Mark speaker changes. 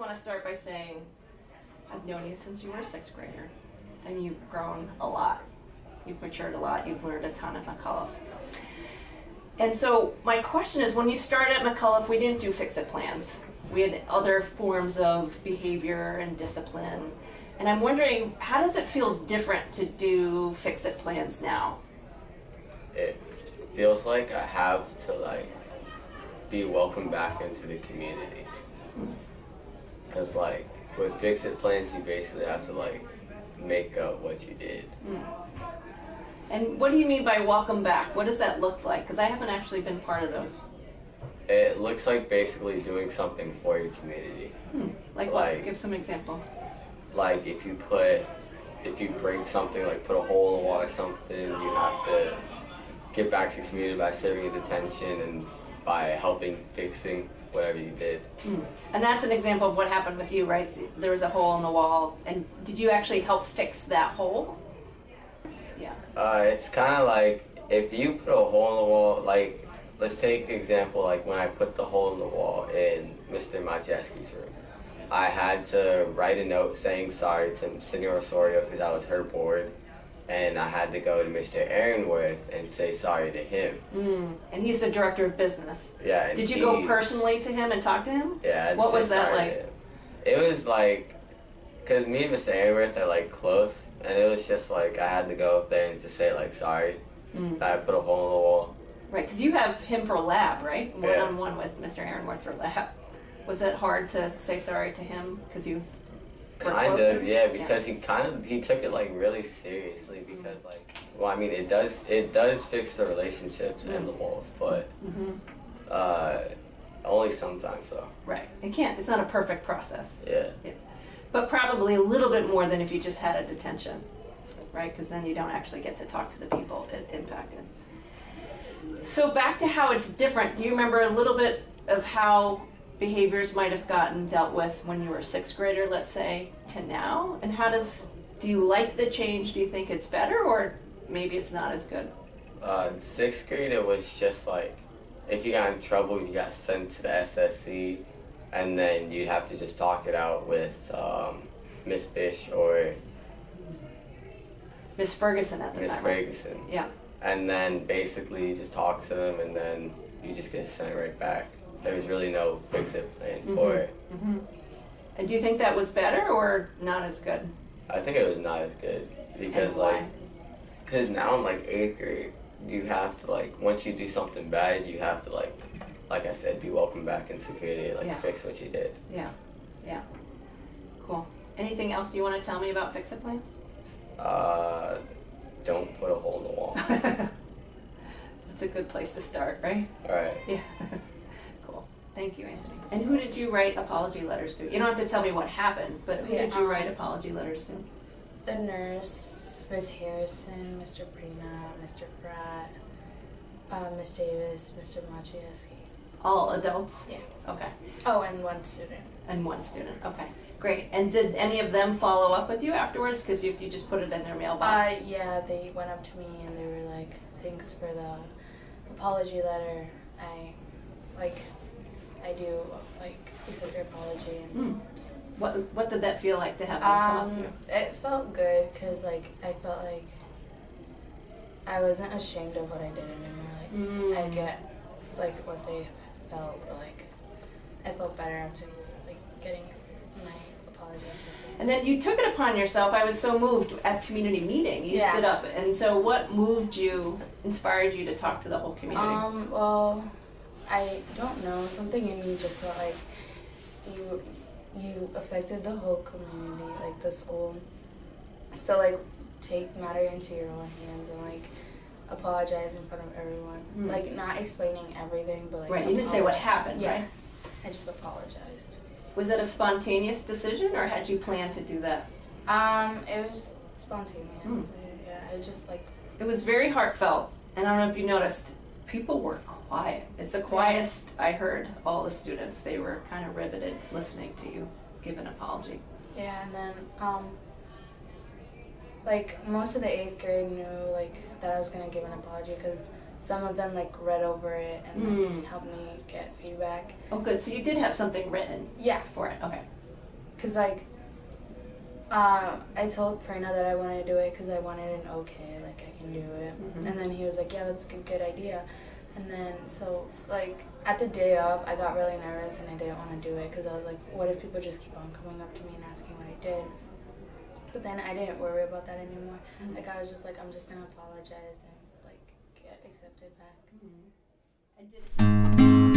Speaker 1: want to start by saying I've known you since you were a sixth grader, and you've grown a lot. You've matured a lot. You've learned a ton at McCullough. And so my question is, when you started at McCullough, we didn't do fix-it plans. We had other forms of behavior and discipline. And I'm wondering, how does it feel different to do fix-it plans now?
Speaker 2: It feels like I have to be welcomed back into the community. Because with fix-it plans, you basically have to make up what you did.
Speaker 1: And what do you mean by welcome back? What does that look like? Because I haven't actually been part of those.
Speaker 2: It looks like basically doing something for your community.
Speaker 1: Like what? Give some examples.
Speaker 2: Like if you break something, put a hole in the wall or something, you have to get back to the community by serving it attention and by helping fixing whatever you did.
Speaker 1: And that's an example of what happened with you, right? There was a hole in the wall, and did you actually help fix that hole? Yeah.
Speaker 2: It's kind of like if you put a hole in the wall, let's take an example, when I put the hole in the wall in Mr. Maciejewski's room. I had to write a note saying sorry to Senor Osorio because I was her board, and I had to go to Mr. Aaronworth and say sorry to him.
Speaker 1: And he's the director of business.
Speaker 2: Yeah. And
Speaker 1: did you go personally to him and talk to him?
Speaker 2: Yeah.
Speaker 1: What was that like?
Speaker 2: It was because me and Mr. Aaronworth are close, and it was just I had to go up there and just say sorry. I put a hole in the wall.
Speaker 1: Right, because you have him for lab, right? One-on-one with Mr. Aaronworth for lab. Was it hard to say sorry to him because you were closer?
Speaker 2: Yeah, because he took it really seriously because it does fix the relationships and the walls, but only sometimes though.
Speaker 1: Right, it's not a perfect process.
Speaker 2: Yeah.
Speaker 1: But probably a little bit more than if you just had a detention, right? Because then you don't actually get to talk to the people it impacted. So back to how it's different. Do you remember a little bit of how behaviors might have gotten dealt with when you were a sixth grader, let's say, to now? And do you like the change? Do you think it's better, or maybe it's not as good?
Speaker 2: Sixth grade, it was just if you got in trouble, you got sent to the SSC, and then you'd have to just talk it out with Miss Fish or
Speaker 1: Miss Ferguson at the time.
Speaker 2: Miss Ferguson.
Speaker 1: Right? Yeah.
Speaker 2: And then basically you just talk to them, and then you just get sent right back. There was really no fix-it plan for it.
Speaker 1: And do you think that was better or not as good?
Speaker 2: I think it was not as good because because now in 8th grade, you have to once you do something bad, you have to like I said, be welcomed back into the community, fix what you did.
Speaker 1: Yeah. Cool. Anything else you want to tell me about fix-it plans?
Speaker 2: Don't put a hole in the wall.
Speaker 1: That's a good place to start, right?
Speaker 2: All right.
Speaker 1: Yeah. Cool. Thank you, Anthony. And who did you write apology letters to? You don't have to tell me what happened, but who did you write apology letters to?
Speaker 3: The nurse, Miss Harrison, Mr. Brina, Mr. Pratt, Miss Davis, Mr. Maciejewski.
Speaker 1: All adults?
Speaker 3: Yeah.
Speaker 1: Okay.
Speaker 3: Oh, and one student.
Speaker 1: And one student. Okay. Great. And did any of them follow up with you afterwards? Because you just put it in their mailbox.
Speaker 3: Yeah, they went up to me and they were like, "Thanks for the apology letter. I do accept your apology." And
Speaker 1: What did that feel like to have them come up to you?
Speaker 3: It felt good because I felt like I wasn't ashamed of what I did anymore. I get what they felt, but I felt better after getting my apology accepted.
Speaker 1: And then you took it upon yourself. I was so moved at community meeting. You stood up, and so what inspired you to talk to the whole community?
Speaker 3: Well, I don't know. Something in me just felt like you affected the whole community, the school. So take matter into your own hands and apologize in front of everyone. Not explaining everything, but
Speaker 1: right. You didn't say what happened, right?
Speaker 3: I just apologized.
Speaker 1: Was it a spontaneous decision, or had you planned to do that?
Speaker 3: It was spontaneous. Yeah, it just
Speaker 1: It was very heartfelt, and I don't know if you noticed, people were quiet. It's the quietest I heard all the students. They were kind of riveted listening to you give an apology.
Speaker 3: Yeah, and then most of the 8th grade knew that I was gonna give an apology because some of them read over it and helped me get feedback.
Speaker 1: Oh, good. So you did have something written.
Speaker 3: Yeah.
Speaker 1: For it. Okay.
Speaker 3: cause like, I told Prerna that I wanted to do it because I wanted an okay, like I can do it.
Speaker 1: Mhm.
Speaker 3: And then he was like, yeah, that's a good idea. And then, so, like, at the day of, I got really nervous and I didn't want to do it because I was like, what if people just keep on coming up to me and asking what I did? But then I didn't worry about that anymore.
Speaker 1: Mhm.
Speaker 3: Like, I was just like, I'm just going to apologize and, like, get accepted back.
Speaker 1: I did.